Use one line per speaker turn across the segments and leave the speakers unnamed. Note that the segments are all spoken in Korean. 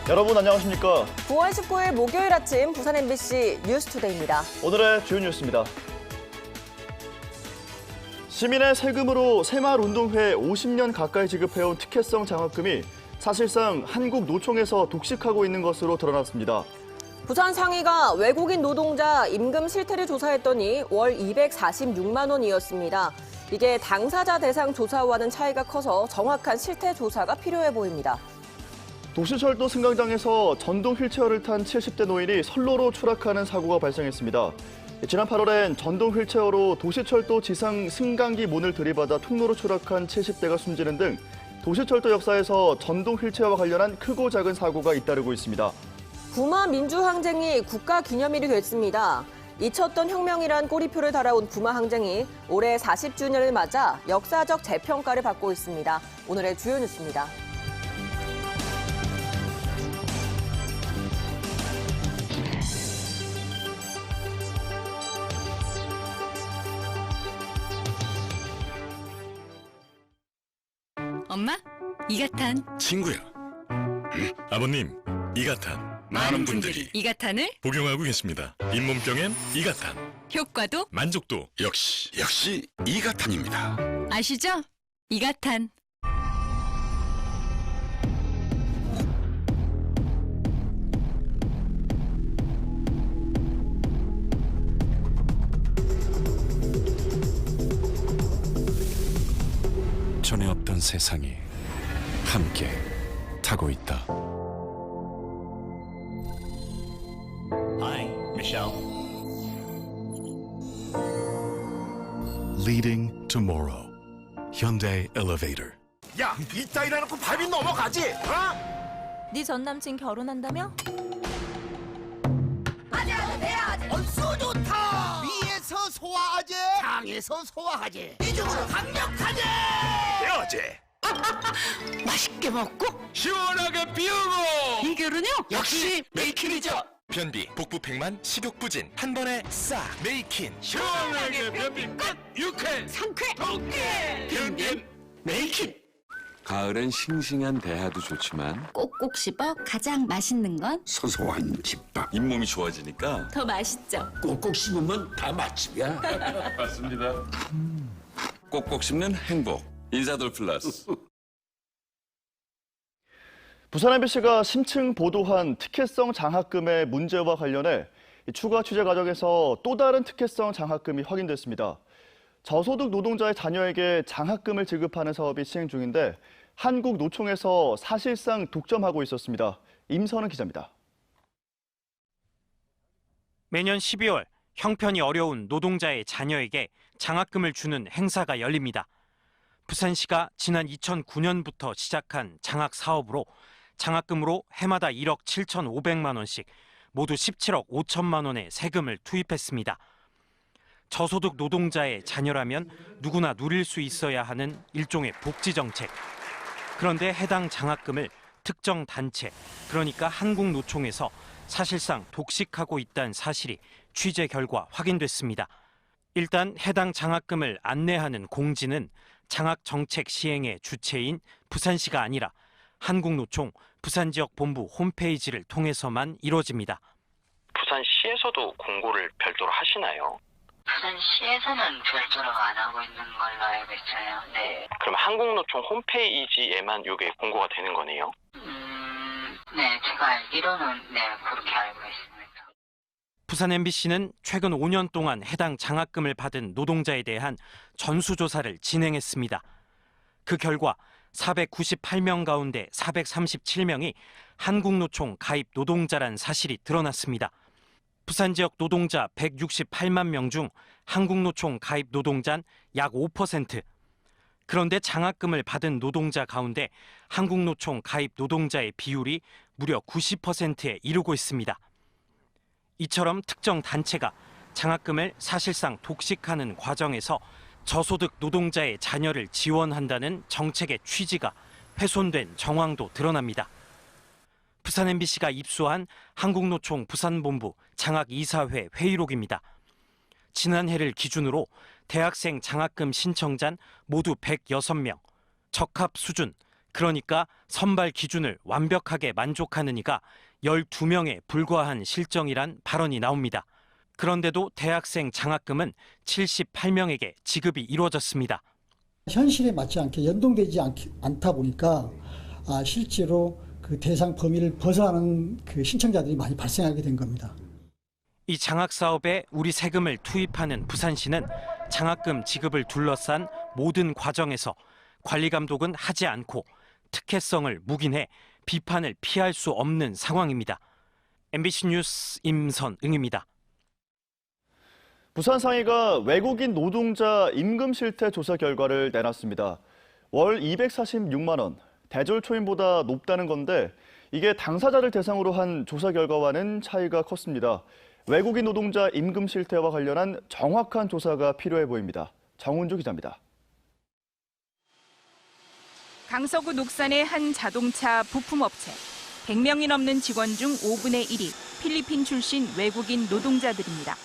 여러분 안녕하십니까?
9월 19일 목요일 아침 부산 MBC 뉴스투데이입니다.
오늘의 주요 뉴스입니다. 시민의 세금으로 새마을운동회에 50년 가까이 지급해온 특혜성 장학금이 사실상 한국노총에서 독식하고 있는 것으로 드러났습니다.
부산 상위가 외국인 노동자 임금 실태를 조사했더니 월 246만 원이었습니다. 이게 당사자 대상 조사와는 차이가 커서 정확한 실태 조사가 필요해 보입니다.
도시철도 승강장에서 전동 휠체어를 탄 70대 노인이 선로로 추락하는 사고가 발생했습니다. 지난 8월엔 전동 휠체어로 도시철도 지상 승강기 문을 들이받아 통로로 추락한 70대가 숨지는 등 도시철도 역사에서 전동 휠체어와 관련한 크고 작은 사고가 잇따르고 있습니다.
구마 민주항쟁이 국가기념일이 됐습니다. 잊혔던 혁명이란 꼬리표를 달아온 구마 항쟁이 올해 40주년을 맞아 역사적 재평가를 받고 있습니다. 오늘의 주요 뉴스입니다.
엄마, 이가탄.
친구야. 아버님, 이가탄. 많은 분들이
이가탄을
복용하고 계십니다. 잇몸병엔 이가탄.
효과도
만족도 역시 이가탄입니다.
아시죠? 이가탄.
전에 없던 세상이 함께 타고 있다.
Hi, Michelle.
Leading tomorrow. Hyundai Elevator.
야, 이따 일해놓고 밥이 넘어가지? 어?
네 전남친 결혼한다며?
얼쑤 좋다. 위에서 소화하지, 장에서 소화하지. 이중으로 강력하지. 어제
맛있게 먹고
시원하게 비우고.
이 결혼요?
역시 메이킨이죠.
변비, 복부 팽만, 식욕 부진 한 번에 싹 메이킨.
시원하게 변비 끝. 유쾌
상쾌
통쾌 변비 메이킨.
가을엔 싱싱한 대하도 좋지만
꼭꼭 씹어 가장 맛있는 건?
소소한 집밥. 잇몸이 좋아지니까
더 맛있죠.
꼭꼭 씹으면 다 맛집이야.
맞습니다. 꼭꼭 씹는 행복. 인사돌 플러스.
부산 MBC가 심층 보도한 특혜성 장학금의 문제와 관련해 추가 취재 과정에서 또 다른 특혜성 장학금이 확인됐습니다. 저소득 노동자의 자녀에게 장학금을 지급하는 사업이 시행 중인데 한국노총에서 사실상 독점하고 있었습니다. 임선은 기자입니다.
매년 12월 형편이 어려운 노동자의 자녀에게 장학금을 주는 행사가 열립니다. 부산시가 지난 2009년부터 시작한 장학 사업으로 장학금으로 해마다 1억 7,500만 원씩 모두 17억 5천만 원의 세금을 투입했습니다. 저소득 노동자의 자녀라면 누구나 누릴 수 있어야 하는 일종의 복지 정책. 그런데 해당 장학금을 특정 단체, 그러니까 한국노총에서 사실상 독식하고 있다는 사실이 취재 결과 확인됐습니다. 일단 해당 장학금을 안내하는 공지는 장학정책 시행의 주체인 부산시가 아니라 한국노총 부산지역본부 홈페이지를 통해서만 이루어집니다.
부산시에서도 공고를 별도로 하시나요?
부산시에서는 별도로 안 하고 있는 걸로 알고 있어요. 네.
그럼 한국노총 홈페이지에만 이게 공고가 되는 거네요?
네, 제가 알기로는 네, 그렇게 알고 있습니다.
부산 MBC는 최근 5년 동안 해당 장학금을 받은 노동자에 대한 전수조사를 진행했습니다. 그 결과 498명 가운데 437명이 한국노총 가입 노동자란 사실이 드러났습니다. 부산 지역 노동자 168만 명 중 한국노총 가입 노동자는 약 5%. 그런데 장학금을 받은 노동자 가운데 한국노총 가입 노동자의 비율이 무려 90%에 이르고 있습니다. 이처럼 특정 단체가 장학금을 사실상 독식하는 과정에서 저소득 노동자의 자녀를 지원한다는 정책의 취지가 훼손된 정황도 드러납니다. 부산 MBC가 입수한 한국노총 부산본부 장학이사회 회의록입니다. 지난해를 기준으로 대학생 장학금 신청자는 모두 106명, 적합 수준, 그러니까 선발 기준을 완벽하게 만족하는 이가 12명에 불과한 실정이란 발언이 나옵니다. 그런데도 대학생 장학금은 78명에게 지급이 이루어졌습니다.
현실에 맞지 않게 연동되지 않다 보니까 실제로 그 대상 범위를 벗어나는 그 신청자들이 많이 발생하게 된 겁니다.
이 장학 사업에 우리 세금을 투입하는 부산시는 장학금 지급을 둘러싼 모든 과정에서 관리 감독은 하지 않고 특혜성을 묵인해 비판을 피할 수 없는 상황입니다. MBC 뉴스 임선응입니다.
부산상의가 외국인 노동자 임금 실태 조사 결과를 내놨습니다. 월 246만 원, 대졸 초임보다 높다는 건데 이게 당사자를 대상으로 한 조사 결과와는 차이가 컸습니다. 외국인 노동자 임금 실태와 관련한 정확한 조사가 필요해 보입니다. 정은주 기자입니다.
강서구 녹산의 한 자동차 부품업체. 100명이 넘는 직원 중 5분의 1이 필리핀 출신 외국인 노동자들입니다.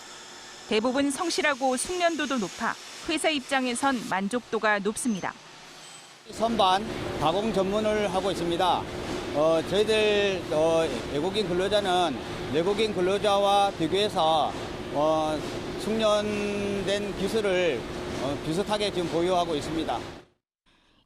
대부분 성실하고 숙련도도 높아 회사 입장에선 만족도가 높습니다.
선반, 가공 전문을 하고 있습니다. 저희들 외국인 근로자는 내국인 근로자와 비교해서 숙련된 기술을 비슷하게 지금 보유하고 있습니다.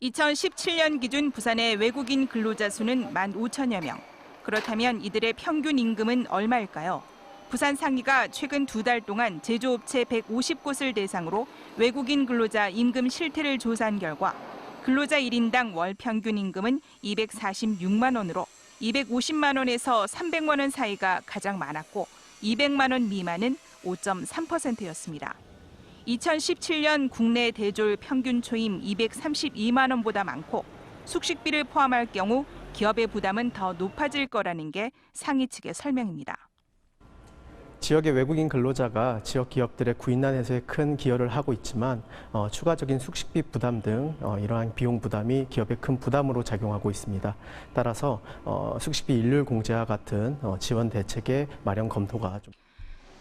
2017년 기준 부산의 외국인 근로자 수는 15,000여 명. 그렇다면 이들의 평균 임금은 얼마일까요? 부산 상의가 최근 2달 동안 제조업체 150곳을 대상으로 외국인 근로자 임금 실태를 조사한 결과 근로자 1인당 월 평균 임금은 246만 원으로 250만 원에서 300만 원 사이가 가장 많았고 200만 원 미만은 5.3%였습니다. 2017년 국내 대졸 평균 초임 232만 원보다 많고 숙식비를 포함할 경우 기업의 부담은 더 높아질 거라는 게 상의 측의 설명입니다.
지역의 외국인 근로자가 지역 기업들의 구인난에서의 큰 기여를 하고 있지만 추가적인 숙식비 부담 등 이러한 비용 부담이 기업의 큰 부담으로 작용하고 있습니다. 따라서 숙식비 일률 공제와 같은 지원 대책의 마련 검토가 좀.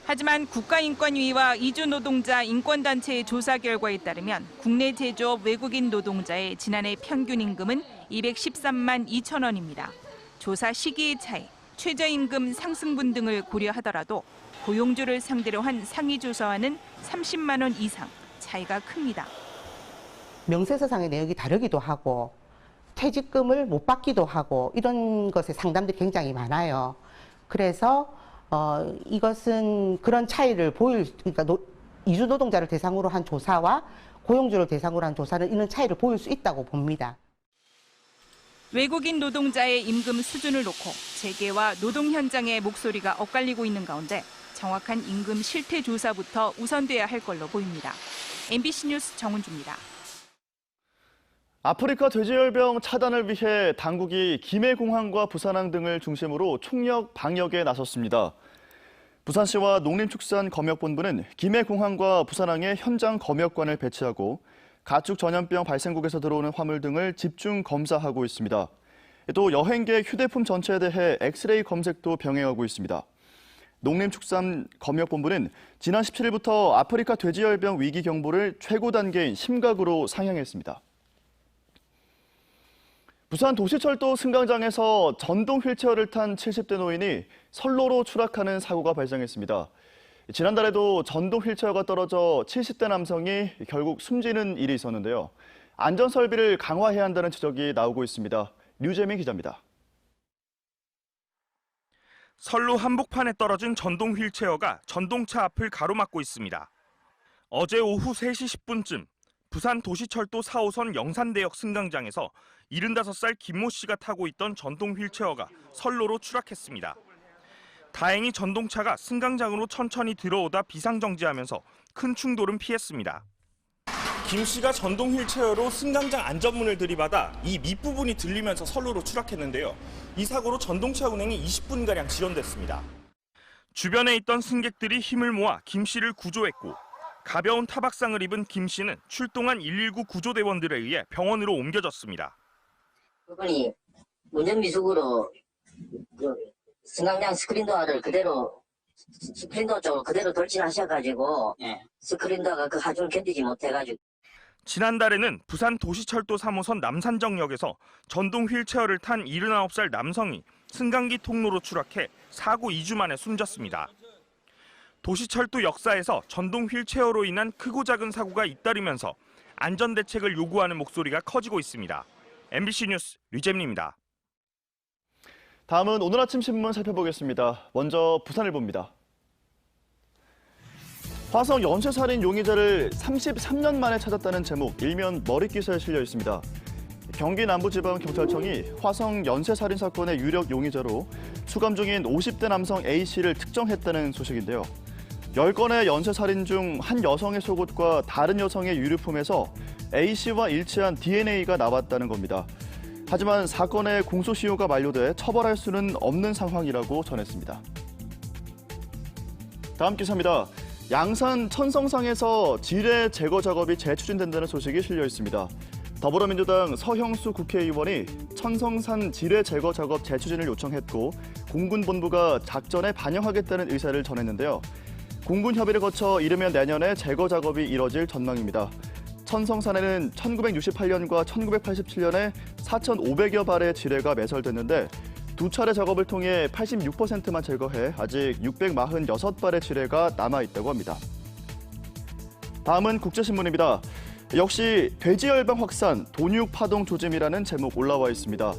하지만 국가인권위와 이주노동자 인권단체의 조사 결과에 따르면 국내 제조업 외국인 노동자의 지난해 평균 임금은 213만 2천 원입니다. 조사 시기의 차이, 최저임금 상승분 등을 고려하더라도 고용주를 상대로 한 상위조사와는 30만 원 이상 차이가 큽니다.
명세서상의 내역이 다르기도 하고 퇴직금을 못 받기도 하고 이런 것에 상담들이 굉장히 많아요. 그래서 이것은 그런 차이를 그러니까 이주 노동자를 대상으로 한 조사와 고용주를 대상으로 한 조사는 이런 차이를 보일 수 있다고 봅니다.
외국인 노동자의 임금 수준을 놓고 재계와 노동 현장의 목소리가 엇갈리고 있는 가운데 정확한 임금 실태 조사부터 우선돼야 할 걸로 보입니다. MBC 뉴스 정은주입니다.
아프리카 돼지열병 차단을 위해 당국이 김해공항과 부산항 등을 중심으로 총력 방역에 나섰습니다. 부산시와 농림축산검역본부는 김해공항과 부산항에 현장 검역관을 배치하고 가축 전염병 발생국에서 들어오는 화물 등을 집중 검사하고 있습니다. 또 여행객 휴대폰 전체에 대해 엑스레이 검색도 병행하고 있습니다. 농림축산검역본부는 지난 17일부터 아프리카 돼지열병 위기 경보를 최고 단계인 심각으로 상향했습니다. 부산 도시철도 승강장에서 전동 휠체어를 탄 70대 노인이 선로로 추락하는 사고가 발생했습니다. 지난달에도 전동 휠체어가 떨어져 70대 남성이 결국 숨지는 일이 있었는데요. 안전 설비를 강화해야 한다는 지적이 나오고 있습니다. 류재민 기자입니다.
선로 한복판에 떨어진 전동 휠체어가 전동차 앞을 가로막고 있습니다. 어제 오후 3시 10분쯤 부산 도시철도 4호선 영산대역 승강장에서 75살 김모 씨가 타고 있던 전동 휠체어가 선로로 추락했습니다. 다행히 전동차가 승강장으로 천천히 들어오다 비상정지하면서 큰 충돌은 피했습니다. 김 씨가 전동 휠체어로 승강장 안전문을 들이받아 이 밑부분이 들리면서 선로로 추락했는데요. 이 사고로 전동차 운행이 20분가량 지연됐습니다. 주변에 있던 승객들이 힘을 모아 김 씨를 구조했고 가벼운 타박상을 입은 김 씨는 출동한 119 구조대원들에 의해 병원으로 옮겨졌습니다.
그분이 운전미숙으로 승강장 스크린도어를 그대로 스크린도어 쪽으로 그대로 돌진하셔가지고 스크린도어가 그 하중을 견디지 못해가지고
지난달에는 부산 도시철도 3호선 남산정역에서 전동 휠체어를 탄 79살 남성이 승강기 통로로 추락해 사고 2주 만에 숨졌습니다. 도시철도 역사에서 전동 휠체어로 인한 크고 작은 사고가 잇따르면서 안전대책을 요구하는 목소리가 커지고 있습니다. MBC 뉴스 류재민입니다.
다음은 오늘 아침 신문 살펴보겠습니다. 먼저 부산일보입니다. 화성 연쇄살인 용의자를 33년 만에 찾았다는 제목 일면 머릿기사에 실려 있습니다. 경기 남부지방경찰청이 화성 연쇄살인 사건의 유력 용의자로 수감 중인 50대 남성 A씨를 특정했다는 소식인데요. 10건의 연쇄살인 중 한 여성의 속옷과 다른 여성의 유류품에서 A씨와 일치한 DNA가 나왔다는 겁니다. 하지만 사건의 공소시효가 만료돼 처벌할 수는 없는 상황이라고 전했습니다. 다음 기사입니다. 양산 천성상에서 지뢰 제거 작업이 재추진된다는 소식이 실려 있습니다. 더불어민주당 서형수 국회의원이 천성산 지뢰 제거 작업 재추진을 요청했고 공군본부가 작전에 반영하겠다는 의사를 전했는데요. 공군 협의를 거쳐 이르면 내년에 제거 작업이 이뤄질 전망입니다. 천성산에는 1968년과 1987년에 4,500여 발의 지뢰가 매설됐는데 두 차례 작업을 통해 86%만 제거해 아직 646발의 지뢰가 남아있다고 합니다. 다음은 국제신문입니다. 역시 돼지열병 확산, 돈육 파동 조짐이라는 제목 올라와 있습니다.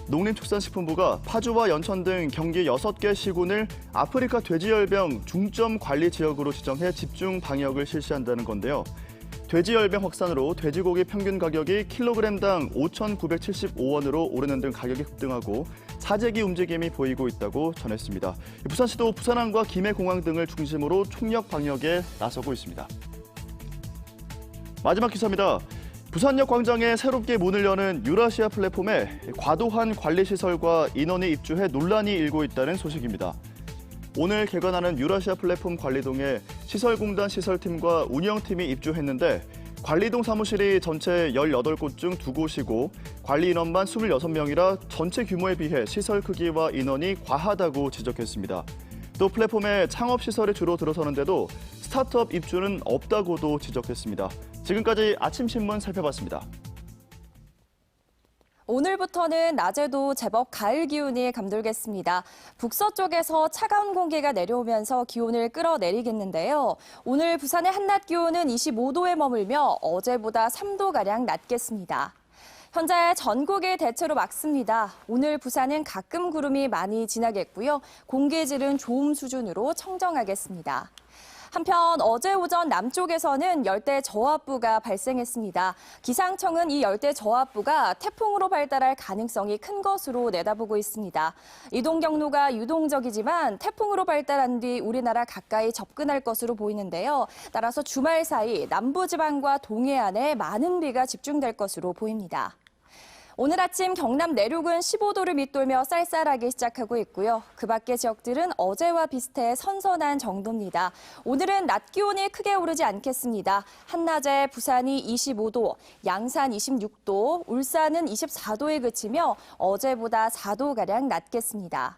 농림축산식품부가 파주와 연천 등 경기 6개 시군을 아프리카 돼지열병 중점 관리 지역으로 지정해 집중 방역을 실시한다는 건데요. 돼지열병 확산으로 돼지고기 평균 가격이 킬로그램당 5,975원으로 오르는 등 가격이 급등하고 사재기 움직임이 보이고 있다고 전했습니다. 부산시도 부산항과 김해공항 등을 중심으로 총력 방역에 나서고 있습니다. 마지막 기사입니다. 부산역 광장에 새롭게 문을 여는 유라시아 플랫폼에 과도한 관리시설과 인원이 입주해 논란이 일고 있다는 소식입니다. 오늘 개관하는 유라시아 플랫폼 관리동에 시설공단 시설팀과 운영팀이 입주했는데 관리동 사무실이 전체 18곳 중 2곳이고 관리 인원만 26명이라 전체 규모에 비해 시설 크기와 인원이 과하다고 지적했습니다. 또 플랫폼에 창업시설이 주로 들어서는데도 스타트업 입주는 없다고도 지적했습니다. 지금까지 아침 신문 살펴봤습니다.
오늘부터는 낮에도 제법 가을 기운이 감돌겠습니다. 북서쪽에서 차가운 공기가 내려오면서 기온을 끌어내리겠는데요. 오늘 부산의 한낮 기온은 25도에 머물며 어제보다 3도가량 낮겠습니다. 현재 전국이 대체로 맑습니다. 오늘 부산은 가끔 구름이 많이 지나겠고요. 공기질은 좋음 수준으로 청정하겠습니다. 한편 어제 오전 남쪽에서는 열대 저압부가 발생했습니다. 기상청은 이 열대 저압부가 태풍으로 발달할 가능성이 큰 것으로 내다보고 있습니다. 이동 경로가 유동적이지만 태풍으로 발달한 뒤 우리나라 가까이 접근할 것으로 보이는데요. 따라서 주말 사이 남부지방과 동해안에 많은 비가 집중될 것으로 보입니다. 오늘 아침 경남 내륙은 15도를 밑돌며 쌀쌀하게 시작하고 있고요. 그 밖의 지역들은 어제와 비슷해 선선한 정도입니다. 오늘은 낮 기온이 크게 오르지 않겠습니다. 한낮에 부산이 25도, 양산 26도, 울산은 24도에 그치며 어제보다 4도가량 낮겠습니다.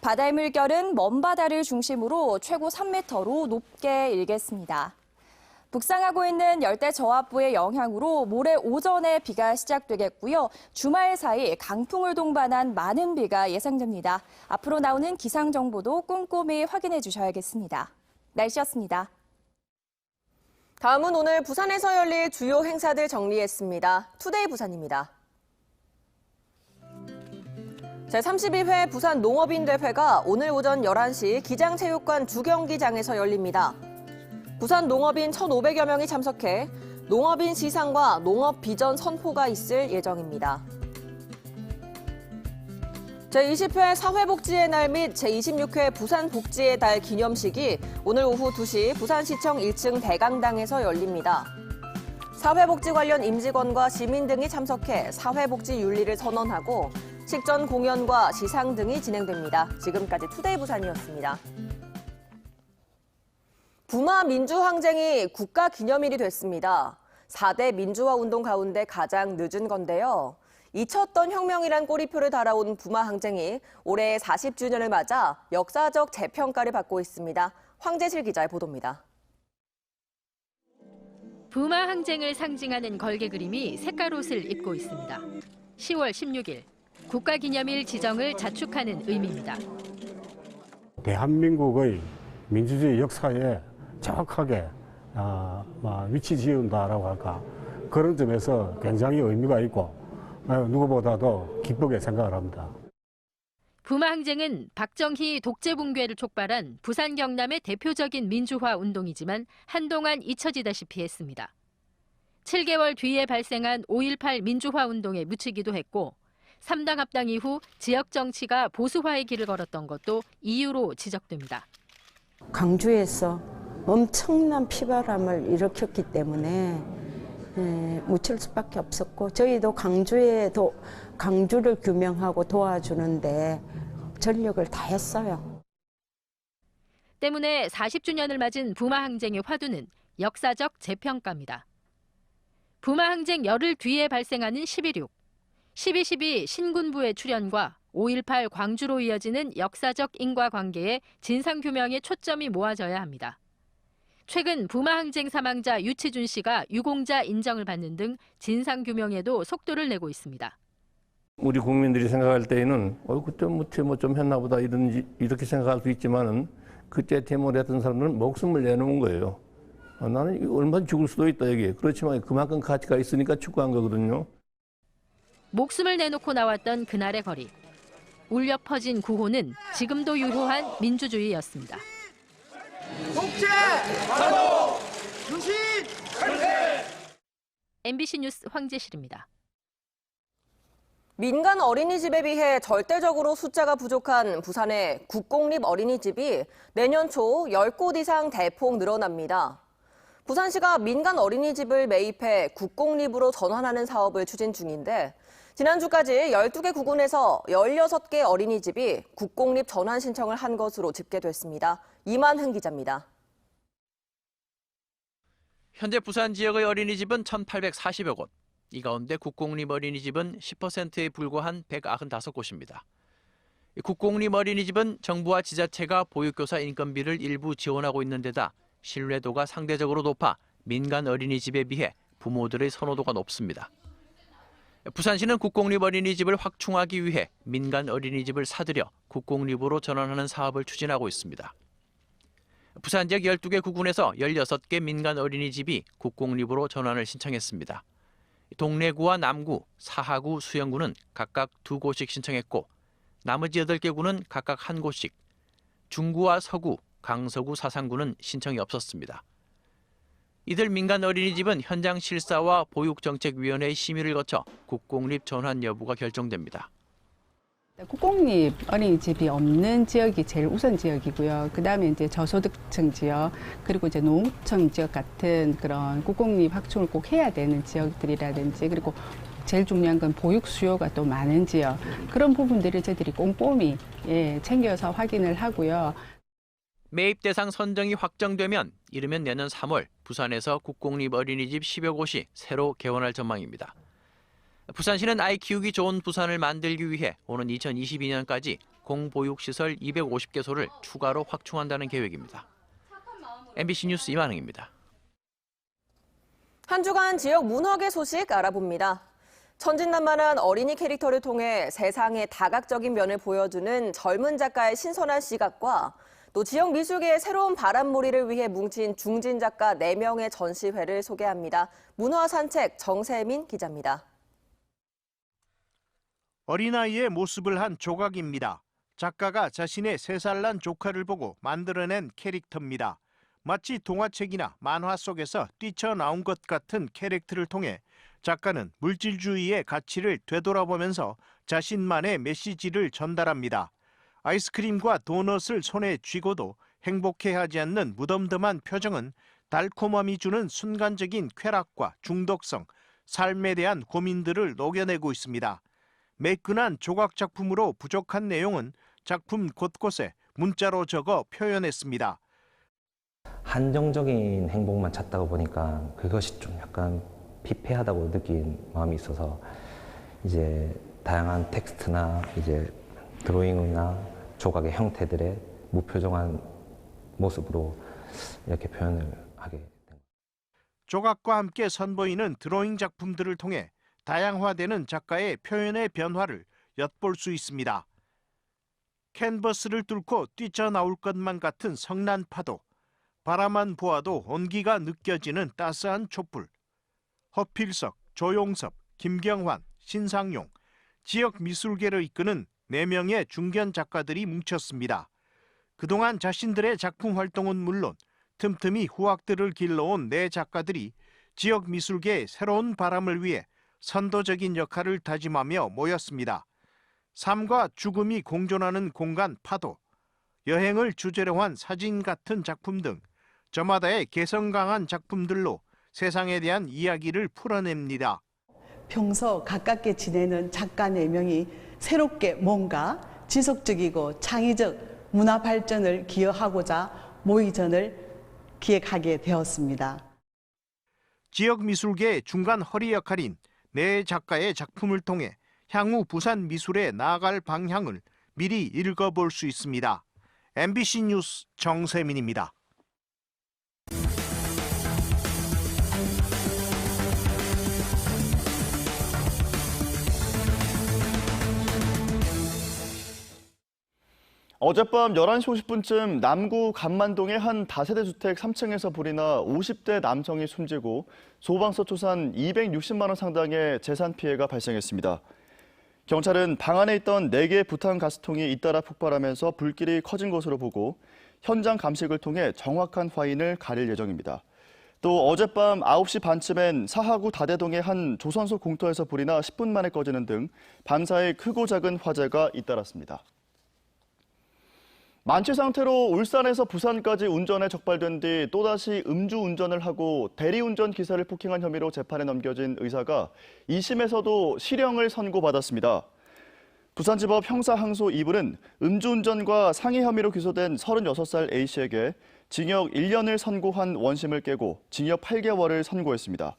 바다의 물결은 먼바다를 중심으로 최고 3m로 높게 일겠습니다. 북상하고 있는 열대 저압부의 영향으로 모레 오전에 비가 시작되겠고요. 주말 사이 강풍을 동반한 많은 비가 예상됩니다. 앞으로 나오는 기상 정보도 꼼꼼히 확인해 주셔야겠습니다. 날씨였습니다.
다음은 오늘 부산에서 열릴 주요 행사들 정리했습니다. 투데이 부산입니다. 제32회 부산 농업인대회가 오늘 오전 11시 기장체육관 주경기장에서 열립니다. 부산 농업인 1,500여 명이 참석해 농업인 시상과 농업 비전 선포가 있을 예정입니다. 제20회 사회복지의 날 및 제26회 부산복지의 달 기념식이 오늘 오후 2시 부산시청 1층 대강당에서 열립니다. 사회복지 관련 임직원과 시민 등이 참석해 사회복지 윤리를 선언하고 식전 공연과 시상 등이 진행됩니다. 지금까지 투데이 부산이었습니다. 부마 민주항쟁이 국가기념일이 됐습니다. 4대 민주화 운동 가운데 가장 늦은 건데요. 잊혔던 혁명이란 꼬리표를 달아온 부마항쟁이 올해 40주년을 맞아 역사적 재평가를 받고 있습니다. 황재실 기자의 보도입니다.
부마 항쟁을 상징하는 걸개 그림이 색깔옷을 입고 있습니다. 10월 16일 국가기념일 지정을 자축하는 의미입니다.
대한민국의 민주주의 역사에 정확하게 위치 지은다라고 할까, 그런 점에서 굉장히 의미가 있고 누구보다도 기쁘게 생각을 합니다.
부마 항쟁은 박정희 독재 붕괴를 촉발한 부산 경남의 대표적인 민주화 운동이지만 한동안 잊혀지다시피 했습니다. 7개월 뒤에 발생한 5.18 민주화 운동에 묻히기도 했고 3당 합당 이후 지역 정치가 보수화의 길을 걸었던 것도 이유로 지적됩니다.
광주에서 엄청난 피바람을 일으켰기 때문에 묻힐 수밖에 없었고, 저희도 강주를 규명하고 도와주는데 전력을 다했어요.
때문에 40주년을 맞은 부마 항쟁의 화두는 역사적 재평가입니다. 부마 항쟁 열흘 뒤에 발생하는 11.6, 12.12 신군부의 출현과 5.18 광주로 이어지는 역사적 인과관계에 진상규명에 초점이 모아져야 합니다. 최근 부마 항쟁 사망자 유치준 씨가 유공자 인정을 받는 등 진상규명에도 속도를 내고 있습니다.
우리 국민들이 생각할 때에는 그때 좀 했나 보다 이렇게 생각할 수 있지만은 그때 데모를 했던 사람들은 목숨을 내놓은 거예요. 나는 얼마나 죽을 수도 있다 이게. 그렇지만 그만큼 가치가 있으니까 축구한 거거든요.
목숨을 내놓고 나왔던 그날의 거리. 울려 퍼진 구호는 지금도 유효한 민주주의였습니다.
독재! 사도! 유신!
MBC 뉴스 황재실입니다.
민간 어린이집에 비해 절대적으로 숫자가 부족한 부산의 국공립 어린이집이 내년 초 10곳 이상 대폭 늘어납니다. 부산시가 민간 어린이집을 매입해 국공립으로 전환하는 사업을 추진 중인데 지난주까지 12개 구군에서 16개 어린이집이 국공립 전환 신청을 한 것으로 집계됐습니다. 이만흥 기자입니다.
현재 부산 지역의 어린이집은 1,840여 곳. 이 가운데 국공립 어린이집은 10%에 불과한 195곳입니다. 국공립 어린이집은 정부와 지자체가 보육교사 인건비를 일부 지원하고 있는 데다 신뢰도가 상대적으로 높아 민간 어린이집에 비해 부모들의 선호도가 높습니다. 부산시는 국공립 어린이집을 확충하기 위해 민간 어린이집을 사들여 국공립으로 전환하는 사업을 추진하고 있습니다. 부산 지역 12개 구군에서 16개 민간 어린이집이 국공립으로 전환을 신청했습니다. 동래구와 남구, 사하구, 수영구는 각각 2곳씩 신청했고 나머지 8개 구는 각각 1곳씩, 중구와 서구, 강서구, 사상구는 신청이 없었습니다. 이들 민간 어린이집은 현장 실사와 보육정책위원회의 심의를 거쳐 국공립 전환 여부가 결정됩니다.
국공립 어린이집이 없는 지역이 제일 우선 지역이고요. 그다음에 이제 저소득층 지역, 그리고 이제 농촌 지역 같은 그런 국공립 확충을 꼭 해야 되는 지역들이라든지, 그리고 제일 중요한 건 보육 수요가 또 많은 지역, 그런 부분들을 저희들이 꼼꼼히 챙겨서 확인을 하고요.
매입 대상 선정이 확정되면 이르면 내년 3월 부산에서 국공립 어린이집 10여 곳이 새로 개원할 전망입니다. 부산시는 아이 키우기 좋은 부산을 만들기 위해 오는 2022년까지 공보육시설 250개소를 추가로 확충한다는 계획입니다. MBC 뉴스 이만흥입니다.
한 주간 지역 문화계 소식 알아봅니다. 천진난만한 어린이 캐릭터를 통해 세상의 다각적인 면을 보여주는 젊은 작가의 신선한 시각과 또 지역 미술계의 새로운 바람몰이를 위해 뭉친 중진 작가 4명의 전시회를 소개합니다. 문화산책 정세민 기자입니다.
어린아이의 모습을 한 조각입니다. 작가가 자신의 3살 난 조카를 보고 만들어낸 캐릭터입니다. 마치 동화책이나 만화 속에서 뛰쳐나온 것 같은 캐릭터를 통해 작가는 물질주의의 가치를 되돌아보면서 자신만의 메시지를 전달합니다. 아이스크림과 도넛을 손에 쥐고도 행복해하지 않는 무덤덤한 표정은 달콤함이 주는 순간적인 쾌락과 중독성, 삶에 대한 고민들을 녹여내고 있습니다. 매끈한 조각 작품으로 부족한 내용은 작품 곳곳에 문자로 적어 표현했습니다.
한정적인 행복만 찾다가 보니까 그것이 좀 약간 피폐하다고 느낀 마음이 있어서 이제 다양한 텍스트나 이제 드로잉이나 조각의 형태들의 무표정한 모습으로 이렇게 표현을 하게 됩니다.
조각과 함께 선보이는 드로잉 작품들을 통해 다양화되는 작가의 표현의 변화를 엿볼 수 있습니다. 캔버스를 뚫고 뛰쳐나올 것만 같은 성난 파도, 바라만 보아도 온기가 느껴지는 따스한 촛불, 허필석, 조용섭, 김경환, 신상용, 지역 미술계를 이끄는 4명의 중견 작가들이 뭉쳤습니다. 그동안 자신들의 작품 활동은 물론 틈틈이 후학들을 길러온 4 작가들이 지역 미술계의 새로운 바람을 위해 선도적인 역할을 다짐하며 모였습니다. 삶과 죽음이 공존하는 공간 파도, 여행을 주제로 한 사진 같은 작품 등 저마다의 개성 강한 작품들로 세상에 대한 이야기를 풀어냅니다.
평소 가깝게 지내는 작가 4명이 새롭게 뭔가 지속적이고 창의적 문화 발전을 기여하고자 모의전을 기획하게 되었습니다.
지역 미술계의 중간 허리 역할인 4 작가의 작품을 통해 향후 부산 미술에 나아갈 방향을 미리 읽어볼 수 있습니다. MBC 뉴스 정세민입니다.
어젯밤 11시 50분쯤 남구 감만동의 한 다세대 주택 3층에서 불이 나 50대 남성이 숨지고 소방서 추산 260만 원 상당의 재산 피해가 발생했습니다. 경찰은 방 안에 있던 4개의 부탄 가스통이 잇따라 폭발하면서 불길이 커진 것으로 보고 현장 감식을 통해 정확한 화인을 가릴 예정입니다. 또 어젯밤 9시 반쯤엔 사하구 다대동의 한 조선소 공터에서 불이 나 10분 만에 꺼지는 등 밤사이 크고 작은 화재가 잇따랐습니다. 만취 상태로 울산에서 부산까지 운전에 적발된 뒤 또다시 음주운전을 하고 대리운전 기사를 폭행한 혐의로 재판에 넘겨진 의사가 2심에서도 실형을 선고받았습니다. 부산지법 형사항소 2부는 음주운전과 상해 혐의로 기소된 36살 A씨에게 징역 1년을 선고한 원심을 깨고 징역 8개월을 선고했습니다.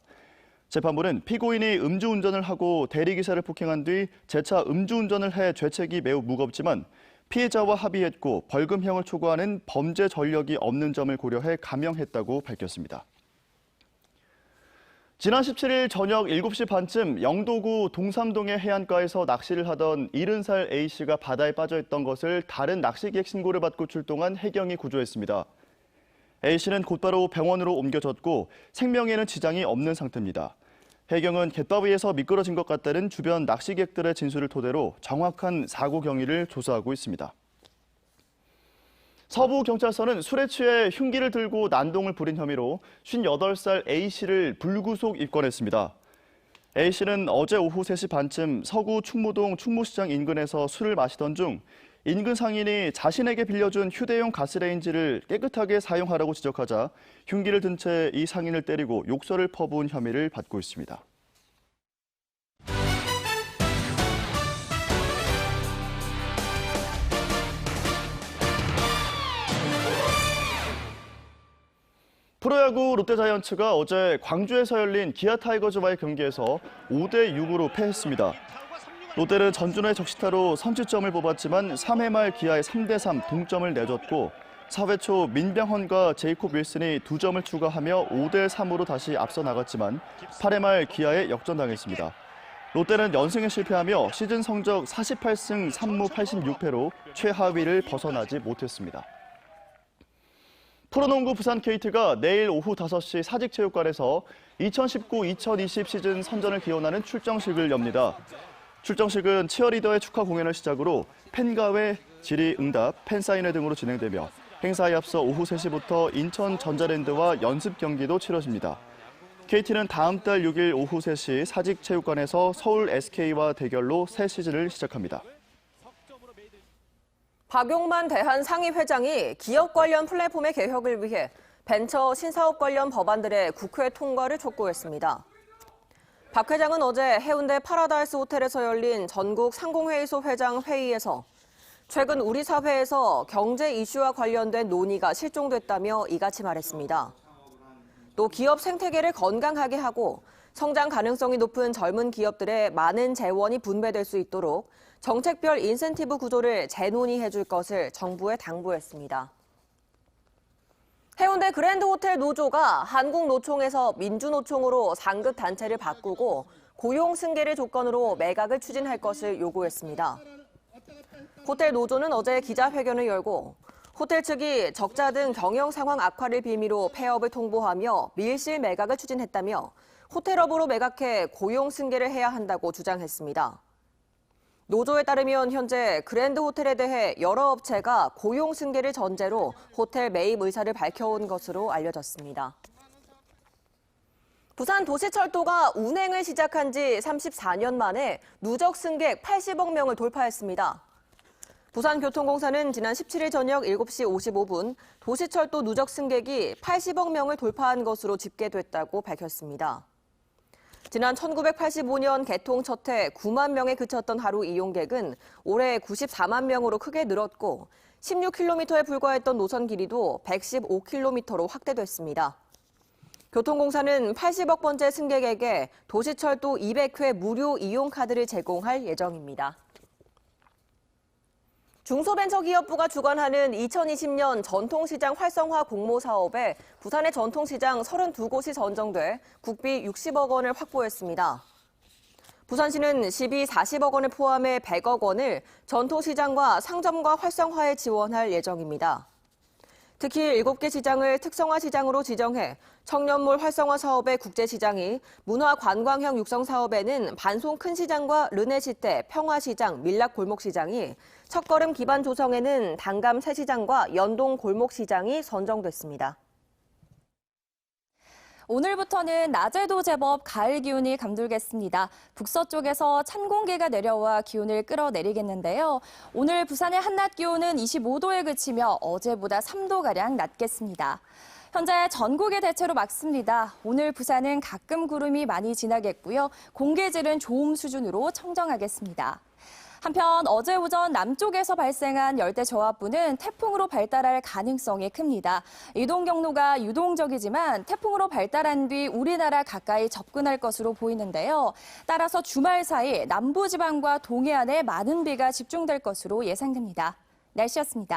재판부는 피고인이 음주운전을 하고 대리기사를 폭행한 뒤 재차 음주운전을 해 죄책이 매우 무겁지만 피해자와 합의했고 벌금형을 초과하는 범죄 전력이 없는 점을 고려해 감형했다고 밝혔습니다. 지난 17일 저녁 7시 반쯤 영도구 동삼동의 해안가에서 낚시를 하던 70살 A씨가 바다에 빠져있던 것을 다른 낚시객 신고를 받고 출동한 해경이 구조했습니다. A씨는 곧바로 병원으로 옮겨졌고 생명에는 지장이 없는 상태입니다. 해경은 갯바위에서 미끄러진 것 같다는 주변 낚시객들의 진술을 토대로 정확한 사고 경위를 조사하고 있습니다. 서부경찰서는 술에 취해 흉기를 들고 난동을 부린 혐의로 58살 A씨를 불구속 입건했습니다. A씨는 어제 오후 3시 반쯤 서구 충무동 충무시장 인근에서 술을 마시던 중 인근 상인이 자신에게 빌려준 휴대용 가스레인지를 깨끗하게 사용하라고 지적하자 흉기를 든 채 이 상인을 때리고 욕설을 퍼부은 혐의를 받고 있습니다. 프로야구 롯데자이언츠가 어제 광주에서 열린 기아 타이거즈와의 경기에서 5대6으로 패했습니다. 롯데는 전준호의 적시타로 선취점을 뽑았지만 3회 말 기아의 3대3 동점을 내줬고 4회 초 민병헌과 제이콥 윌슨이 2점을 추가하며 5대3으로 다시 앞서 나갔지만 8회 말 기아에 역전당했습니다. 롯데는 연승에 실패하며 시즌 성적 48승 3무 86패로 최하위를 벗어나지 못했습니다. 프로농구 부산 KT가 내일 오후 5시 사직체육관에서 2019-2020 시즌 선전을 기원하는 출정식을 엽니다. 출정식은 치어리더의 축하 공연을 시작으로 팬가회, 질의응답, 팬사인회 등으로 진행되며 행사에 앞서 오후 3시부터 인천 전자랜드와 연습 경기도 치러집니다. KT는 다음 달 6일 오후 3시 사직체육관에서 서울 SK와 대결로 새 시즌을 시작합니다.
박용만 대한상의회장이 기업 관련 플랫폼의 개혁을 위해 벤처 신사업 관련 법안들의 국회 통과를 촉구했습니다. 박 회장은 어제 해운대 파라다이스 호텔에서 열린 전국 상공회의소 회장 회의에서 최근 우리 사회에서 경제 이슈와 관련된 논의가 실종됐다며 이같이 말했습니다. 또 기업 생태계를 건강하게 하고 성장 가능성이 높은 젊은 기업들의 많은 재원이 분배될 수 있도록 정책별 인센티브 구조를 재논의해 줄 것을 정부에 당부했습니다. 해운대 그랜드호텔 노조가 한국노총에서 민주노총으로 상급 단체를 바꾸고 고용 승계를 조건으로 매각을 추진할 것을 요구했습니다. 호텔 노조는 어제 기자회견을 열고 호텔 측이 적자 등 경영 상황 악화를 빌미로 폐업을 통보하며 밀실 매각을 추진했다며 호텔업으로 매각해 고용 승계를 해야 한다고 주장했습니다. 노조에 따르면 현재 그랜드호텔에 대해 여러 업체가 고용 승계를 전제로 호텔 매입 의사를 밝혀온 것으로 알려졌습니다. 부산도시철도가 운행을 시작한 지 34년 만에 누적 승객 80억 명을 돌파했습니다. 부산교통공사는 지난 17일 저녁 7시 55분 도시철도 누적 승객이 80억 명을 돌파한 것으로 집계됐다고 밝혔습니다. 지난 1985년 개통 첫 해 9만 명에 그쳤던 하루 이용객은 올해 94만 명으로 크게 늘었고 16km에 불과했던 노선 길이도 115km로 확대됐습니다. 교통공사는 80억 번째 승객에게 도시철도 200회 무료 이용 카드를 제공할 예정입니다. 중소벤처기업부가 주관하는 2020년 전통시장 활성화 공모 사업에 부산의 전통시장 32곳이 선정돼 국비 60억 원을 확보했습니다. 부산시는 시비 40억 원을 포함해 100억 원을 전통시장과 상점과 활성화에 지원할 예정입니다. 특히 7개 시장을 특성화 시장으로 지정해 청년몰 활성화 사업의 국제시장이 문화관광형 육성 사업에는 반송 큰 시장과 르네시대, 평화시장, 밀락골목시장이 첫걸음 기반 조성에는 단감 새시장과 연동 골목시장이 선정됐습니다.
오늘부터는 낮에도 제법 가을 기온이 감돌겠습니다. 북서쪽에서 찬 공기가 내려와 기온을 끌어내리겠는데요. 오늘 부산의 한낮 기온은 25도에 그치며 어제보다 3도가량 낮겠습니다. 현재 전국이 대체로 맑습니다. 오늘 부산은 가끔 구름이 많이 지나겠고요. 공기질은 좋음 수준으로 청정하겠습니다. 한편 어제 오전 남쪽에서 발생한 열대 저하부는 태풍으로 발달할 가능성이 큽니다. 이동 경로가 유동적이지만 태풍으로 발달한 뒤 우리나라 가까이 접근할 것으로 보이는데요. 따라서 주말 사이 남부지방과 동해안에 많은 비가 집중될 것으로 예상됩니다. 날씨였습니다.